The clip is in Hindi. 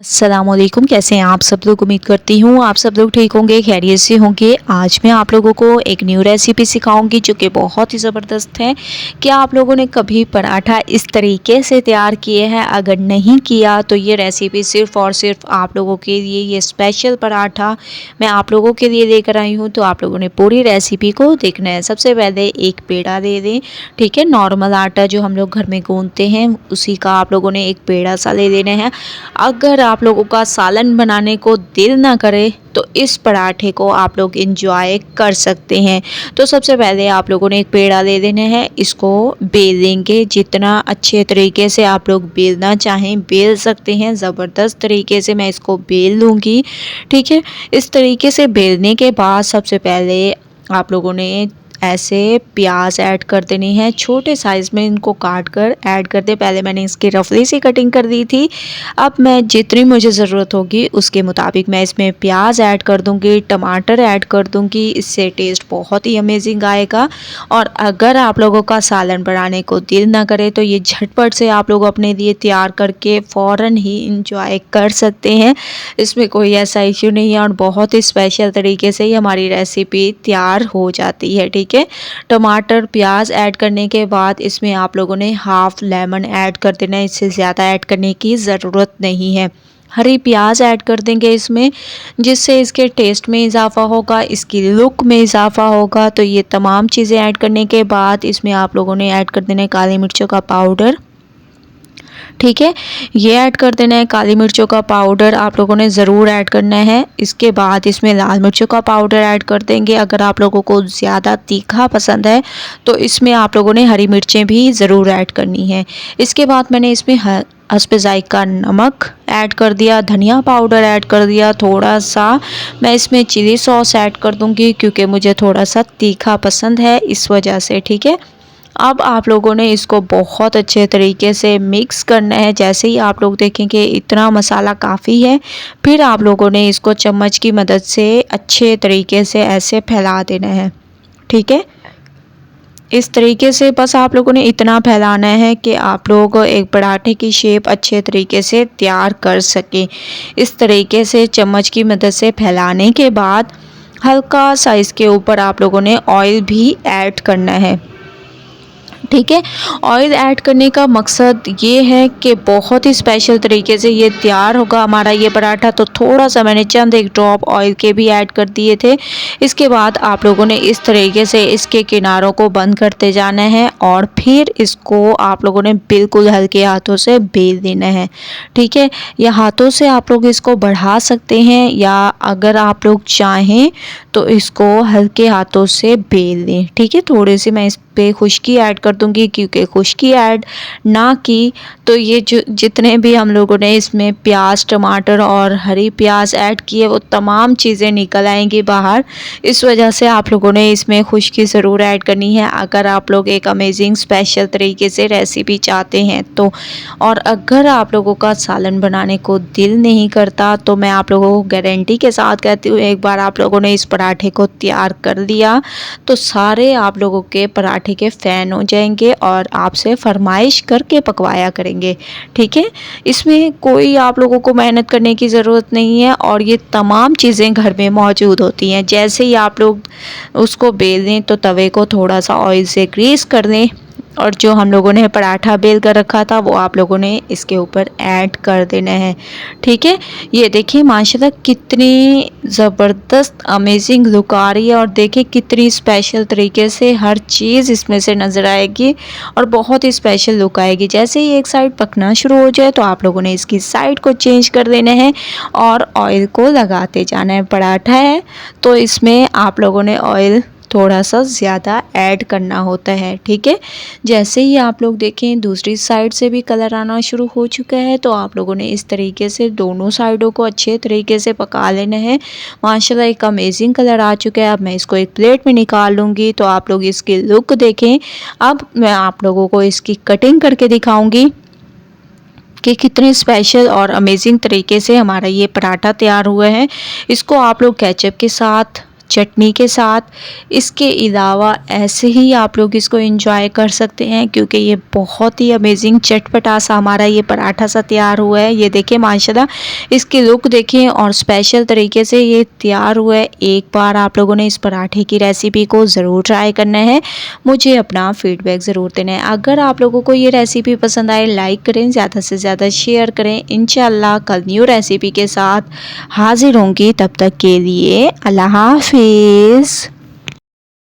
अस्सलामुअलैकुम। कैसे हैं आप सब लोग। उम्मीद करती हूँ आप सब लोग ठीक होंगे, खैरियत से होंगे। आज मैं आप लोगों को एक न्यू रेसिपी सिखाऊंगी जो कि बहुत ही ज़बरदस्त है। क्या आप लोगों ने कभी पराठा इस तरीके से तैयार किए हैं? अगर नहीं किया तो ये रेसिपी सिर्फ़ और सिर्फ आप लोगों के लिए, ये स्पेशल पराठा मैं आप लोगों के लिए लेकर आई हूँ। तो आप लोगों ने पूरी रेसिपी को देखना है। सबसे पहले एक पेड़ा ले दें, ठीक है। नॉर्मल आटा जो हम लोग घर में गूंथते हैं उसी का आप लोगों ने एक पेड़ा सा ले लेना है। अगर आप लोगों का सालन बनाने को दिल ना करे तो इस पराठे को आप लोग इंजॉय कर सकते हैं। तो सबसे पहले आप लोगों ने एक पेड़ा ले लेना है, इसको बेल लेंगे। जितना अच्छे तरीके से आप लोग बेलना चाहें बेल सकते हैं। ज़बरदस्त तरीके से मैं इसको बेल लूँगी, ठीक है। इस तरीके से बेलने के बाद सबसे पहले आप लोगों ने ऐसे प्याज ऐड कर देनी है। छोटे साइज़ में इनको काट कर ऐड कर दे। पहले मैंने इसकी रफली सी कटिंग कर दी थी। अब मैं जितनी मुझे ज़रूरत होगी उसके मुताबिक मैं इसमें प्याज ऐड कर दूंगी, टमाटर ऐड कर दूंगी। इससे टेस्ट बहुत ही अमेजिंग आएगा। और अगर आप लोगों का सालन बनाने को दिल ना करे तो ये झटपट से आप लोग अपने लिए तैयार करके फ़ौरन ही इंजॉय कर सकते हैं। इसमें कोई ऐसा इश्यू नहीं है और बहुत ही स्पेशल तरीके से ही हमारी रेसिपी तैयार हो जाती है, ठीक है। टमाटर प्याज ऐड करने के बाद इसमें आप लोगों ने हाफ लेमन ऐड कर देना है। इससे ज़्यादा ऐड करने की ज़रूरत नहीं है। हरी प्याज ऐड कर देंगे इसमें, जिससे इसके टेस्ट में इजाफ़ा होगा, इसकी लुक में इजाफ़ा होगा। तो ये तमाम चीज़ें ऐड करने के बाद इसमें आप लोगों ने ऐड कर देना है काली मिर्चों का पाउडर, ठीक है। ये ऐड कर देना है काली मिर्चों का पाउडर आप लोगों ने ज़रूर ऐड करना है। इसके बाद इसमें लाल मिर्चों का पाउडर ऐड कर देंगे। अगर आप लोगों को ज़्यादा तीखा पसंद है तो इसमें आप लोगों ने हरी मिर्चें भी ज़रूर ऐड करनी है। इसके बाद मैंने इसमें हस्ब ज़ायक़ा नमक ऐड कर दिया, धनिया पाउडर ऐड कर दिया, थोड़ा सा मैं इसमें चिली सॉस ऐड कर दूँगी क्योंकि मुझे थोड़ा सा तीखा पसंद है इस वजह से, ठीक है। अब आप लोगों ने इसको बहुत अच्छे तरीके से मिक्स करना है। जैसे ही आप लोग देखेंगे इतना मसाला काफ़ी है, फिर आप लोगों ने इसको चम्मच की मदद से अच्छे तरीके से ऐसे फैला देना है, ठीक है। इस तरीके से बस आप लोगों ने इतना फैलाना है कि आप लोग एक पराठे की शेप अच्छे तरीके से तैयार कर सकें। इस तरीके से चम्मच की मदद से फैलाने के बाद हल्का सा इसके ऊपर आप लोगों ने ऑयल भी ऐड करना है, ठीक है। ऑयल ऐड करने का मकसद ये है कि बहुत ही स्पेशल तरीके से ये तैयार होगा हमारा ये पराठा। तो थोड़ा सा मैंने चंद एक ड्रॉप ऑयल के भी ऐड कर दिए थे। इसके बाद आप लोगों ने इस तरीके से इसके किनारों को बंद करते जाना है और फिर इसको आप लोगों ने बिल्कुल हल्के हाथों से बेल देना है, ठीक है। या हाथों से आप लोग इसको बढ़ा सकते हैं या अगर आप लोग चाहें तो इसको हल्के हाथों से बेल दें, ठीक है। थोड़ी सी मैं इस पे खुश्की ऐड कर दूंगी क्योंकि खुश्की ऐड ना की तो ये जो जितने भी हम लोगों ने इसमें प्याज टमाटर और हरी प्याज ऐड किए वो तमाम चीज़ें निकल आएंगी बाहर। इस वजह से आप लोगों ने इसमें खुश्की ज़रूर ऐड करनी है अगर आप लोग एक अमेजिंग स्पेशल तरीके से रेसिपी चाहते हैं तो। और अगर आप लोगों का सालन बनाने को दिल नहीं करता तो मैं आप लोगों को गारंटी के साथ कहती हूँ, एक बार आप लोगों ने इस पराठे को तैयार कर लिया तो सारे आप लोगों के पराठे के फ़ैन हो जाएंगे और आपसे फरमाइश करके पकवाया करेंगे, ठीक है। इसमें कोई आप लोगों को मेहनत करने की ज़रूरत नहीं है और ये तमाम चीज़ें घर में मौजूद होती हैं। जैसे ही आप लोग उसको बेल दें तो तवे को थोड़ा सा ऑयल से ग्रीस कर दें और जो हम लोगों ने पराठा बेल कर रखा था वो आप लोगों ने इसके ऊपर ऐड कर देना है, ठीक है। ये देखिए माशाल्लाह कितनी ज़बरदस्त अमेजिंग लुक आ रही है और देखिए कितनी स्पेशल तरीके से हर चीज़ इसमें से नज़र आएगी और बहुत ही स्पेशल लुक आएगी। जैसे ही एक साइड पकना शुरू हो जाए तो आप लोगों ने इसकी साइड को चेंज कर देना है और ऑयल को लगाते जाना है। पराठा है तो इसमें आप लोगों ने ऑयल थोड़ा सा ज़्यादा ऐड करना होता है, ठीक है। जैसे ही आप लोग देखें दूसरी साइड से भी कलर आना शुरू हो चुका है तो आप लोगों ने इस तरीके से दोनों साइडों को अच्छे तरीके से पका लेना है। माशाल्लाह एक अमेजिंग कलर आ चुका है। अब मैं इसको एक प्लेट में निकाल लूँगी तो आप लोग इसकी लुक देखें। अब मैं आप लोगों को इसकी कटिंग करके दिखाऊँगी कि कितने स्पेशल और अमेजिंग तरीके से हमारा ये पराठा तैयार हुआ है। इसको आप लोग केचप के साथ चटनी के साथ। इसके अलावा ऐसे ही आप लोग इसको एंजॉय कर सकते हैं क्योंकि ये बहुत ही अमेजिंग चटपटा सा हमारा ये पराठा सा तैयार हुआ है। ये देखिए माशाल्लाह इसकी लुक देखिए और स्पेशल तरीके से ये तैयार हुआ है। एक बार आप लोगों ने इस पराठे की रेसिपी को ज़रूर ट्राई करना है, मुझे अपना फीडबैक ज़रूर देना है। अगर आप लोगों को ये रेसिपी पसंद आए लाइक करें, ज़्यादा से ज़्यादा शेयर करें। इंशाल्लाह कल न्यू रेसिपी के साथ हाजिर होंगी, तब तक के लिए अल्लाह हाफिज़।